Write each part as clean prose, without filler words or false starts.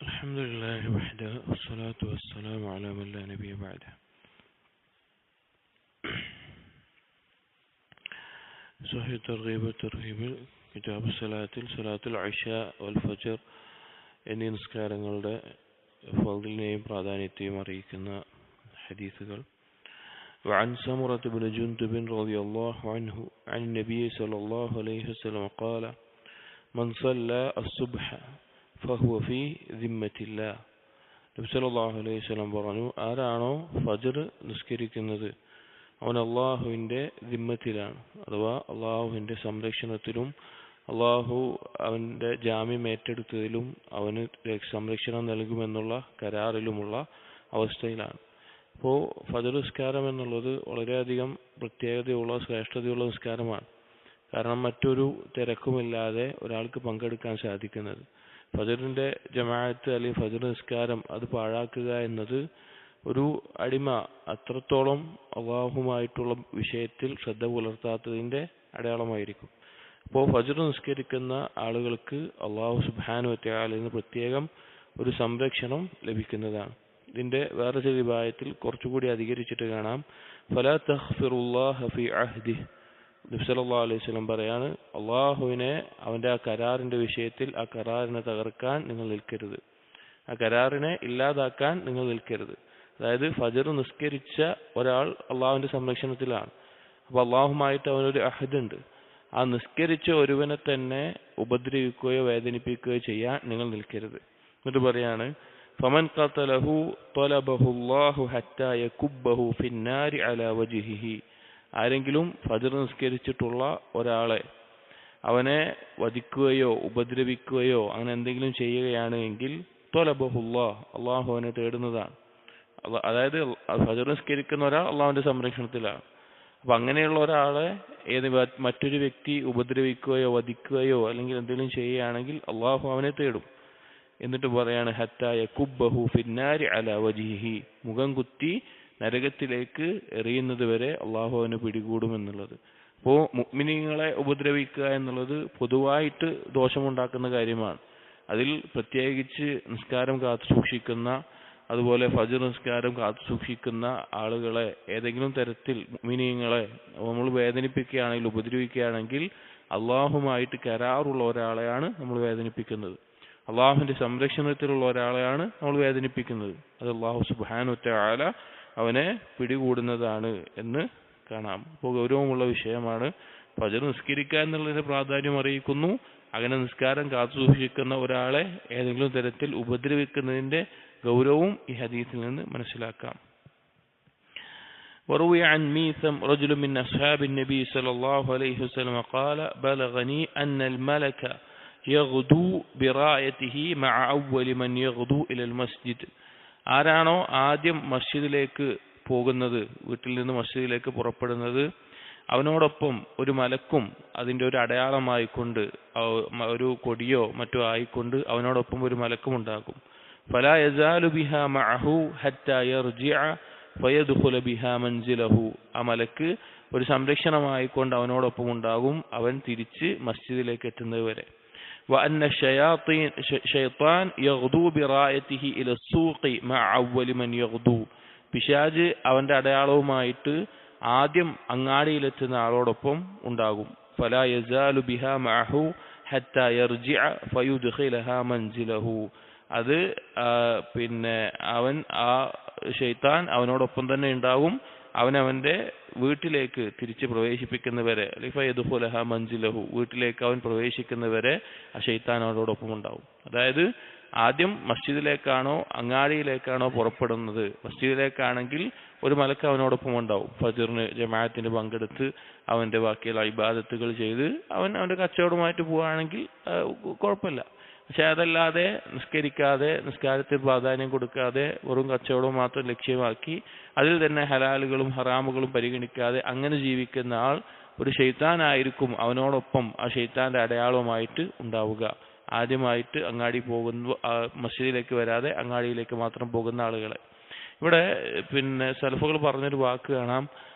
الحمد لله وحده والصلاة والسلام على من لا نبي بعده. صحيح الترغيب والترهيب كتاب الصلاة صلاة العشاء والفجر എന്നീ നിസ്കാരങ്ങളുടെ ഫضലിനെയും പ്രാധാന്യത്തെയും അറിയിക്കുന്ന ഹദീസുകൾ. وعن سمرة بن جندب رضي الله عنه عن النبي صلى الله عليه وسلم قال من صلى الصبح فهو في ذمة الله. നബി സല്ലല്ലാഹു അലൈഹി വസല്ലം പറഞ്ഞു, ആരാണോ ഫജ്ർ നിസ്കരിക്കുന്നത് അവൻ അള്ളാഹുവിൻ്റെ ദിമ്മത്തിലാണ്, അഥവാ അള്ളാഹുവിൻ്റെ സംരക്ഷണത്തിലും അള്ളാഹു അവൻ്റെ ജാമ്യം ഏറ്റെടുത്തതിലും അവന് സംരക്ഷണം നൽകുമെന്നുള്ള കരാറിലുമുള്ള അവസ്ഥയിലാണ്. അപ്പോൾ ഫജ്ർ നിസ്കാരം എന്നുള്ളത് വളരെയധികം പ്രത്യേകതയുള്ള ശ്രേഷ്ഠതയുള്ള നിസ്കാരമാണ്. കാരണം മറ്റൊരു തിരക്കുമില്ലാതെ ഒരാൾക്ക് പങ്കെടുക്കാൻ സാധിക്കുന്നത്. ഫജ്റിൻ്റെ ജമാഅത്ത് അല്ലെങ്കിൽ ഫജ്ർ നിസ്കാരം അത് പാഴാക്കുക എന്നത് ഒരു അടിമ അത്രത്തോളം അള്ളാഹുമായിട്ടുള്ള വിഷയത്തിൽ ശ്രദ്ധ പുലർത്താത്തതിൻ്റെ അടയാളമായിരിക്കും. അപ്പോൾ ഫജ്ർ നിസ്കരിക്കുന്ന ആളുകൾക്ക് അള്ളാഹു സുബ്ഹാനഹു വ തആലയിൽ നിന്ന് പ്രത്യേകം ഒരു സംരക്ഷണം ലഭിക്കുന്നതാണ്. ഇതിൻ്റെ വേറെ ചില റിവായത്തിൽ കുറച്ചുകൂടി അധികരിച്ചിട്ട് കാണാം, ഫലാ തഖ്ഫിറുല്ലാഹ ഫീ അഹ്ദിഹി. നബി സല്ലല്ലാഹു അലൈഹി വസല്ലം പറയാണ്, അള്ളാഹുവിനെ അവൻ്റെ ആ കരാറിൻ്റെ വിഷയത്തിൽ ആ കരാറിനെ തകർക്കാൻ നിങ്ങൾ നിൽക്കരുത്, ആ കരാറിനെ ഇല്ലാതാക്കാൻ നിങ്ങൾ നിൽക്കരുത്. അതായത് ഫജ്ർ നിസ്കരിച്ച ഒരാൾ അള്ളാഹുവിൻ്റെ സംരക്ഷണത്തിലാണ്. അപ്പോൾ അള്ളാഹുമായിട്ട് അവനൊരു അഹദ് ഉണ്ട്. ആ നിസ്കരിച്ച ഒരുവനെ തന്നെ ഉപദ്രവിക്കുകയോ വേദനിപ്പിക്കുകയോ ചെയ്യാൻ നിങ്ങൾ നിൽക്കരുത്. എന്നിട്ട് പറയാണ്, ഫമൻ ഖതലഹു ത്വലബഹുല്ലാഹു ഹത്താ യകുബ്ബഹു ഫിന്നാരി അലാ വജ്ഹിഹി. ആരെങ്കിലും ഫജ്ർ നിസ്കരിച്ചിട്ടുള്ള ഒരാളെ അവനെ വധിക്കുകയോ ഉപദ്രവിക്കുകയോ അങ്ങനെ എന്തെങ്കിലും ചെയ്യുകയാണ് എങ്കിൽ ത്വലബഹുല്ലാഹ്, അള്ളാഹു അവനെ തേടുന്നതാണ്. അതായത് ഫജ്ർ നിസ്കരിക്കുന്ന ഒരാൾ അള്ളാഹുവിൻ്റെ സംരക്ഷണത്തിലാണ്. അപ്പം അങ്ങനെയുള്ള ഒരാളെ മറ്റൊരു വ്യക്തി ഉപദ്രവിക്കുകയോ വധിക്കുകയോ അല്ലെങ്കിൽ എന്തെങ്കിലും ചെയ്യുകയാണെങ്കിൽ അള്ളാഹു അവനെ തേടും. എന്നിട്ട് പറയാണ്, ഹത്താ യകുബ്ബഹു ഫിന്നാരി അലാ വജ്ഹിഹി, മുഖം കുത്തി നരകത്തിലേക്ക് എറിയുന്നത് വരെ അള്ളാഹു അവന് പിടികൂടുമെന്നുള്ളത്. അപ്പോൾ മുഅ്മിനീങ്ങളെ ഉപദ്രവിക്കുക എന്നുള്ളത് പൊതുവായിട്ട് ദോഷമുണ്ടാക്കുന്ന കാര്യമാണ്. അതിൽ പ്രത്യേകിച്ച് നിസ്കാരം കാത്തു സൂക്ഷിക്കുന്ന, അതുപോലെ ഫജ്ർ നിസ്കാരം കാത്തു സൂക്ഷിക്കുന്ന ആളുകളെ ഏതെങ്കിലും തരത്തിൽ മുഅ്മിനീങ്ങളെ നമ്മൾ വേദനിപ്പിക്കുകയാണെങ്കിൽ ഉപദ്രവിക്കുകയാണെങ്കിൽ അള്ളാഹുമായിട്ട് കരാറുള്ള ഒരാളെയാണ് നമ്മൾ വേദനിപ്പിക്കുന്നത്, അള്ളാഹുവിൻ്റെ സംരക്ഷണത്തിലുള്ള ഒരാളെയാണ് നമ്മൾ വേദനിപ്പിക്കുന്നത്. അത് അള്ളാഹു സുബ്ഹാനഹു വ തആല അവനെ പിടികൂടുന്നതാണ് എന്ന് കാണാം. അപ്പോൾ ഗൗരവമുള്ള വിഷയമാണ്. ഫജ്ർ നിസ്കരിക്കുക എന്നുള്ളതിൻ്റെ പ്രാധാന്യം അറിയിക്കുന്നു. അങ്ങനെ നിസ്കാരം കാത്തു സൂക്ഷിക്കുന്ന ഒരാളെ ഏതെങ്കിലും തരത്തിൽ ഉപദ്രവിക്കുന്നതിൻ്റെ ഗൗരവവും ഈ ഹദീസിൽ നിന്ന് മനസ്സിലാക്കാം. وروي عن ميثم رجل من أصحاب النبي صلى الله عليه وسلم قال بلغني أن الملك يغدو برايته مع أول من يغدو إلى المسجد. ആരാണോ ആദ്യം മസ്ജിദിലേക്ക് പോകുന്നത്, വീട്ടിൽ നിന്ന് മസ്ജിദിലേക്ക് പുറപ്പെടുന്നത്, അവനോടൊപ്പം ഒരു മലക്കും അതിൻ്റെ ഒരു അടയാളമായിക്കൊണ്ട് ഒരു കൊടിയോ മറ്റോ ആയിക്കൊണ്ട് അവനോടൊപ്പം ഒരു മലക്കും ഉണ്ടാകും. ഫലാ യസാലു ബിഹാ മഅഹു ഹത്താ യർജിഅ ഫയദ്ഖുല ബിഹാ മൻസിലഹു. ആ മലക്ക് ഒരു സംരക്ഷണമായിക്കൊണ്ട് അവനോടൊപ്പം ഉണ്ടാകും, അവൻ തിരിച്ച് മസ്ജിദിലേക്ക് എത്തുന്നത് വരെ. وأن الشيطان يغدو برايته إلى السوق مع أول من يغدو. പിശാച് അവൻ്റെ അടയാളവുമായിട്ട് ആദ്യം അങ്ങാടിയിലെത്തുന്ന ആളോടൊപ്പം ഉണ്ടാകും. ഫലാ യസാലു ബിഹാ മഅഹു ഹത്താ യർജിഅ ഫയുദ്ഖിലഹാ മൻസിലഹു. അത് പിന്നെ ആ ശൈത്താൻ അവനോടൊപ്പം തന്നെ ഉണ്ടാകും, അവനവൻ്റെ വീട്ടിലേക്ക് തിരിച്ച് പ്രവേശിപ്പിക്കുന്നവരെ, ഫയദ്ഖുലഹാ മൻസിലഹു, വീട്ടിലേക്ക് അവൻ പ്രവേശിക്കുന്നവരെ ആ ശൈത്താൻ അവനോടൊപ്പം ഉണ്ടാവും. അതായത് ആദ്യം മസ്ജിദിലേക്കാണോ അങ്ങാടിയിലേക്കാണോ പുറപ്പെടുന്നത്, മസ്ജിദിലേക്കാണെങ്കിൽ ഒരു മലക്ക് അവനോടൊപ്പം ഉണ്ടാവും. ഫജ്റിന് ജമാഅത്തിന് പങ്കെടുത്ത് അവൻ്റെ ബാക്കിയുള്ള ഇബാദത്തുകൾ ചെയ്ത് അവൻ്റെ കച്ചവടമായിട്ട് പോവുകയാണെങ്കിൽ കുഴപ്പമില്ല. പക്ഷെ അതല്ലാതെ നിസ്കരിക്കാതെ, നിസ്കാരത്തിൽ പ്രാധാന്യം കൊടുക്കാതെ, വെറും കച്ചവടം മാത്രം ലക്ഷ്യമാക്കി അതിൽ തന്നെ ഹലാലുകളും ഹറാമുകളും പരിഗണിക്കാതെ അങ്ങനെ ജീവിക്കുന്ന ആൾ ഒരു ശൈത്താനായിരിക്കും അവനോടൊപ്പം ആ ശൈത്താൻ്റെ അടയാളമായിട്ട് ഉണ്ടാവുക. ആദ്യമായിട്ട് അങ്ങാടി പോകുന്ന, മസ്ജിദിലേക്ക് വരാതെ അങ്ങാടിയിലേക്ക് മാത്രം പോകുന്ന ആളുകളെ. ഇവിടെ പിന്നെ സലഫുകൾ പറഞ്ഞൊരു വാക്ക് കാണാം,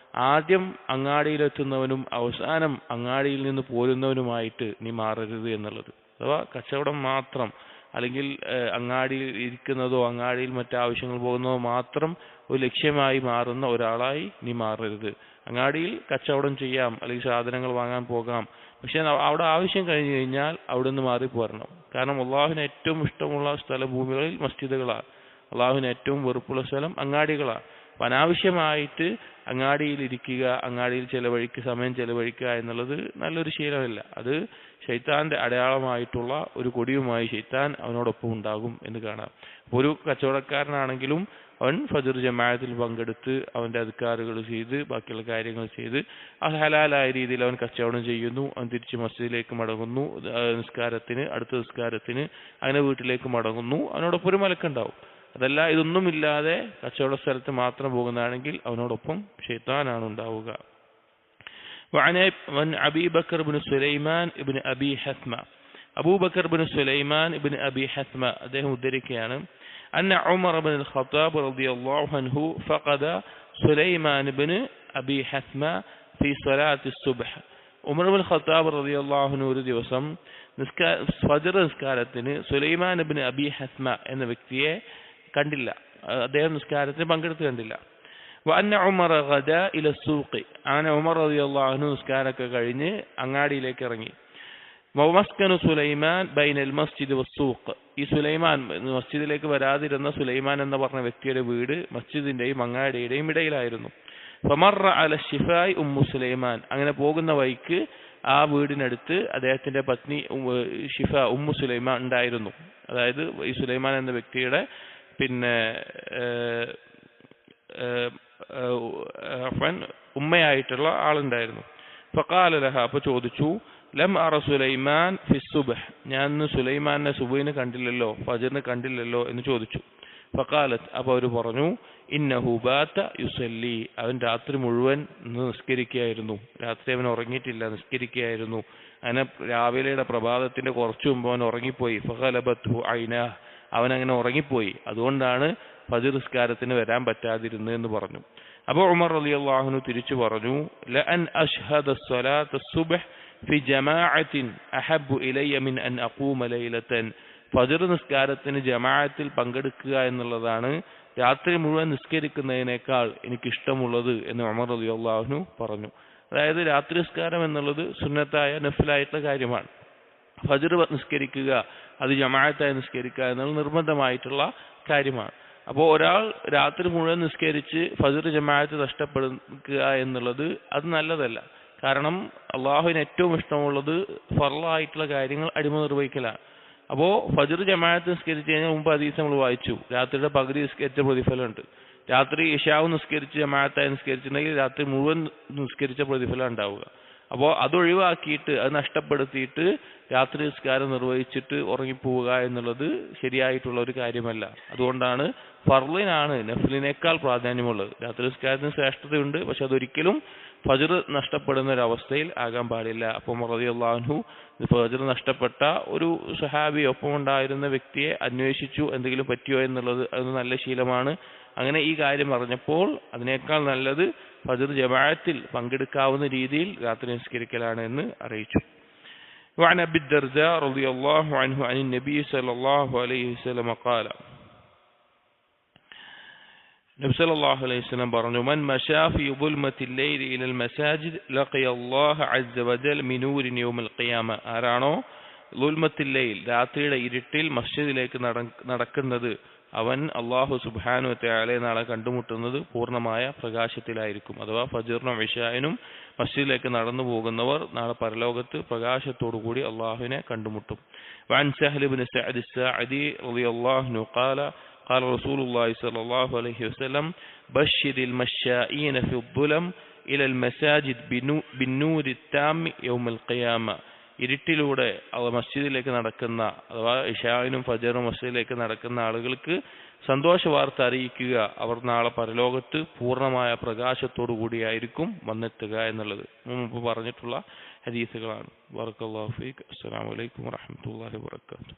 ആദ്യം അങ്ങാടിയിലെത്തുന്നവനും അവസാനം അങ്ങാടിയിൽ നിന്ന് പോരുന്നവനുമായിട്ട് നീ മാറരുത് എന്നുള്ളത്. അഥവാ കച്ചവടം മാത്രം അല്ലെങ്കിൽ അങ്ങാടിയിൽ ഇരിക്കുന്നതോ അങ്ങാടിയിൽ മറ്റാവശ്യങ്ങൾ പോകുന്നതോ മാത്രം ഒരു ലക്ഷ്യമായി മാറുന്ന ഒരാളായി നീ മാറരുത്. അങ്ങാടിയിൽ കച്ചവടം ചെയ്യാം, അല്ലെങ്കിൽ സാധനങ്ങൾ വാങ്ങാൻ പോകാം, പക്ഷെ അവിടെ ആവശ്യം കഴിഞ്ഞു കഴിഞ്ഞാൽ അവിടെ നിന്ന് മാറിപ്പോരണം. കാരണം അള്ളാഹുവിന് ഏറ്റവും ഇഷ്ടമുള്ള സ്ഥലഭൂമികളിൽ മസ്ജിദുകളാണ്, അള്ളാഹുവിന് ഏറ്റവും വെറുപ്പുള്ള സ്ഥലം അങ്ങാടികളാണ്. അപ്പം അനാവശ്യമായിട്ട് അങ്ങാടിയിൽ ഇരിക്കുക, അങ്ങാടിയിൽ സമയം ചെലവഴിക്കുക എന്നുള്ളത് നല്ലൊരു ശീലമല്ല. അത് ശൈത്താന്റെ അടയാളമായിട്ടുള്ള ഒരു കൊടിയുമായി ശൈത്താൻ അവനോടൊപ്പം ഉണ്ടാകും എന്ന് കാണാം. ഒരു കച്ചവടക്കാരനാണെങ്കിലും അവൻ ഫജ്ർ ജമാഅത്തിൽ പങ്കെടുത്ത് അവന്റെ അദ്കാറുകൾ ചെയ്ത് ബാക്കിയുള്ള കാര്യങ്ങൾ ചെയ്ത് ഹലാലായ രീതിയിൽ അവൻ കച്ചവടം ചെയ്യുന്നു. അവൻ തിരിച്ച് മസ്ജിദിലേക്ക് മടങ്ങുന്നു, അടുത്ത നിസ്കാരത്തിന് അങ്ങനെ വീട്ടിലേക്ക് മടങ്ങുന്നു. അവനോടൊപ്പം ഒരു മലക്കുണ്ടാവും. അതല്ല, ഇതൊന്നുമില്ലാതെ കച്ചവട സ്ഥലത്ത് മാത്രം പോകുന്നതാണെങ്കിൽ അവനോടൊപ്പം ശൈത്താനാണ് ഉണ്ടാവുക. وعن أبي بكر بن سليمان ابن أبي حثمة أبو بكر بن سليمان ابن أبي حثمة അദ്ദേഹം ഉദ്ധരിക്കുകയാണ് أن عمر بن الخطاب رضي الله عنه فقد سليمان بن أبي حثمة في صلاة الصبح. ഉമർ ഇബ്നുൽ ഖത്താബ് റളിയല്ലാഹു അൻഹു ഒരു ദിവസം ഫജ്ർ നിസ്കാരത്തിന് സുലൈമാൻ ഇബ്നു അബി ഹസ്മ എന്ന വ്യക്തിയെ കണ്ടില്ല, അദ്ദേഹം നിസ്കാരത്തിന് പങ്കെടുത്ത് കണ്ടില്ല. വഅന്ന ഉമർ ഗദ ഇല സൂഖ്, അങ്ങനെ ഉമർ റളിയല്ലാഹു അൻഹു നിസ്കാരമൊക്കെ കഴിഞ്ഞ് അങ്ങാടിയിലേക്ക് ഇറങ്ങി. വമസ്കനു സുലൈമാൻ ബൈനൽ മസ്ജിദ് വസ്സൂഖ്, ഈ സുലൈമാൻ മസ്ജിദിലേക്ക് വരാതിരുന്ന സുലൈമാൻ എന്ന് പറഞ്ഞ വ്യക്തിയുടെ വീട് മസ്ജിദിന്റെയും അങ്ങാടിയുടെയും ഇടയിലായിരുന്നു. ഫമറ അല ശിഫായ് ഉമ്മു സുലൈമാൻ, അങ്ങനെ പോകുന്ന വഴിക്ക് ആ വീടിനടുത്ത് അദ്ദേഹത്തിന്റെ പത്നി ഷിഫ ഉമ്മു സുലൈമാൻ ഉണ്ടായിരുന്നു. അതായത് ഈ സുലൈമാൻ എന്ന വ്യക്തിയുടെ ഉമ്മയായിട്ടുള്ള ആളുണ്ടായിരുന്നു. ഫഖാല ലഹ, അപ്പൊ ചോദിച്ചു, ലം അറ സുലൈമാൻ ഫി സുബ്ഹ്, ഞാൻ ഇന്ന് സുലൈമാനെ സുബഹിന് കണ്ടില്ലല്ലോ, ഫജ്റിന് കണ്ടില്ലല്ലോ എന്ന് ചോദിച്ചു. ഫഖാലത്ത്, അപ്പൊ അവർ പറഞ്ഞു, ഇന്നഹു ബാത യുസല്ലി, അവൻ രാത്രി മുഴുവൻ നിസ്കരിക്കുകയായിരുന്നു, രാത്രി അവൻ ഉറങ്ങിയിട്ടില്ല, നിസ്കരിക്കുകയായിരുന്നു. അങ്ങനെ രാവിലെയുടെ പ്രഭാതത്തിന്റെ കുറച്ചു മുമ്പ് അവൻ ഉറങ്ങിപ്പോയി. ഫഖലബത്ഹു ഐനാ, അവൻ അങ്ങനെ ഉറങ്ങിപ്പോയി, അതുകൊണ്ടാണ് ഫജ്ർ നിസ്കാരത്തിന് വരാൻ പറ്റാതിരുന്നത് എന്ന് പറഞ്ഞു. അപ്പോൾ ഉമർ റളിയല്ലാഹു അൻഹു തിരിച്ചു പറഞ്ഞു, ലഅൻ അഷ്ഹദ സ്വലാത്ത സുബ്ഹ് ഫി ജമാഅത്തിൻ അഹബ്ബു ഇലയ്യ മിൻ അൻ അഖൂമ ലൈലതൻ, ഫജ്ർ നിസ്കാരത്തിന് ജമാഅത്തിൽ പങ്കെടുക്കുക എന്നുള്ളതാണ് രാത്രി മുഴുവൻ നിസ്കരിക്കുന്നതിനേക്കാൾ എനിക്കിഷ്ടമുള്ളത് എന്ന് ഉമർ റളിയല്ലാഹു അൻഹു പറഞ്ഞു. അതായത് രാത്രി നിസ്കാരം എന്നുള്ളത് സുന്നത്തായ നഫ്ലായിട്ടുള്ള കാര്യമാണ്. ഫജ്ർ നിസ്കരിക്കുക, അത് ജമാഅത്തായി നിസ്കരിക്കുക എന്നുള്ളത് നിർബന്ധമായിട്ടുള്ള കാര്യമാണ്. അപ്പോൾ ഒരാൾ രാത്രി മുഴുവൻ നിസ്കരിച്ച് ഫജ്ർ ജമാഅത്ത് നഷ്ടപ്പെടുക എന്നുള്ളത് അത് നല്ലതല്ല. കാരണം അള്ളാഹുവിന് ഏറ്റവും ഇഷ്ടമുള്ളത് ഫർളായിട്ടുള്ള കാര്യങ്ങൾ അടിമ നിർവഹിക്കലാണ്. അപ്പോൾ ഫജ്ർ ജമാഅത്ത് നിസ്കരിച്ച് കഴിഞ്ഞാൽ മുമ്പ് ഹദീസ് നമ്മൾ വായിച്ചു, രാത്രിയുടെ പകുതി നിസ്കരിച്ച പ്രതിഫലമുണ്ട്. രാത്രി ഇശാവ് നിസ്കരിച്ച് ജമാഅത്തായി നിസ്കരിച്ചിട്ടുണ്ടെങ്കിൽ രാത്രി മുഴുവൻ നിസ്കരിച്ച പ്രതിഫലം ഉണ്ടാവുക. അപ്പോൾ അതൊഴിവാക്കിയിട്ട് അത് നഷ്ടപ്പെടുത്തിയിട്ട് രാത്രി നിസ്കാരം നിർവഹിച്ചിട്ട് ഉറങ്ങിപ്പോവുക എന്നുള്ളത് ശരിയായിട്ടുള്ള ഒരു കാര്യമല്ല. അതുകൊണ്ടാണ് ഫർളിനാണ് നഫ്ലിനേക്കാൾ പ്രാധാന്യമുള്ളത്. രാത്രി നിസ്കാരത്തിന് ശ്രേഷ്ഠതയുണ്ട്, പക്ഷെ അതൊരിക്കലും ഫജ്ർ നഷ്ടപ്പെടുന്ന ഒരു അവസ്ഥയിൽ ആകാൻ പാടില്ല. അപ്പോൾ ഉമർ റളിയല്ലാഹു അൻഹു ഫജ്ർ നഷ്ടപ്പെട്ട ഒരു സ്വഹാബി ഒപ്പം ഉണ്ടായിരുന്ന വ്യക്തിയെ അന്വേഷിച്ചു, എന്തെങ്കിലും പറ്റിയോ എന്നുള്ളത് അത് നല്ല ശീലമാണ്. അങ്ങനെ ഈ കാര്യം അറിഞ്ഞപ്പോൾ അതിനേക്കാൾ നല്ലത് ഫജ്ർ ജമാഅത്തിൽ പങ്കെടുക്കാവുന്ന രീതിയിൽ രാത്രി നിസ്കരിക്കലാണ് എന്ന് അറിയിച്ചു. وعن أبي الدرداء رضي الله عنه عن النبي صلى الله عليه وسلم قال, നബി സല്ലല്ലാഹു അലൈഹി വസല്ലം പറഞ്ഞു, മൻ മശാ ഫീ ദുൽമത്തിൽ ലൈലി ഇലൽ മസാജിദ് ലഖിയ അല്ലാഹ അസ്സ വജൽ മിൻ നൂരിൻ യൗമൽ ഖിയാമ, ആരാണോ ദുൽമത്തിൽ ലൈൽ രാത്രിയുടെ ഇരുട്ടിൽ മസ്ജിദിലേക്ക് നടക്കുന്നത് അവൻ അല്ലാഹു സുബ്ഹാനഹു വ തആലയെ നാളെ കണ്ടുമുട്ടുന്നത് പൂർണ്ണമായ പ്രകാശത്തിലായിരിക്കും. അഥവാ ഫജ്റിനും ഇശാഇനും മസ്ജിദിലേക്ക് നടന്നു പോകുന്നവർ നാളെ പരലോകത്ത് പ്രകാശത്തോടു കൂടി അല്ലാഹുവിനെ കണ്ടുമുട്ടും. വഅൻ സഹ്ൽ ഇബ്നു സഅദ് അസ്സാഇദി റളിയല്ലാഹു അൻഹു قال رسول الله صلى الله عليه وسلم بشر المشائين في الظلم إلى المساجد بالنور التام يوم القيامة, ഇരുട്ടിലൂടെ മസ്ജിദിലേക്ക് നടക്കുന്ന അഥവാ ഇശാഇനും ഫജ്റും മസ്ജിദിലേക്ക് നടക്കുന്ന ആളുകൾക്ക് സന്തോഷ വാർത്ത അറിയിക്കുക, അവർ നാളെ പരലോകത്ത് പൂർണ്ണമായ പ്രകാശത്തോടു കൂടിയായിരിക്കും വന്നെത്തുക എന്നുള്ളത് മുമ്പ് പറഞ്ഞിട്ടുള്ള ഹദീസുകളാണ്. ബറക്കല്ലാഹു ഫീക്. അസ്സലാമു അലൈക്കും വറഹ്മത്തുള്ളാഹി വബറകാതുഹു.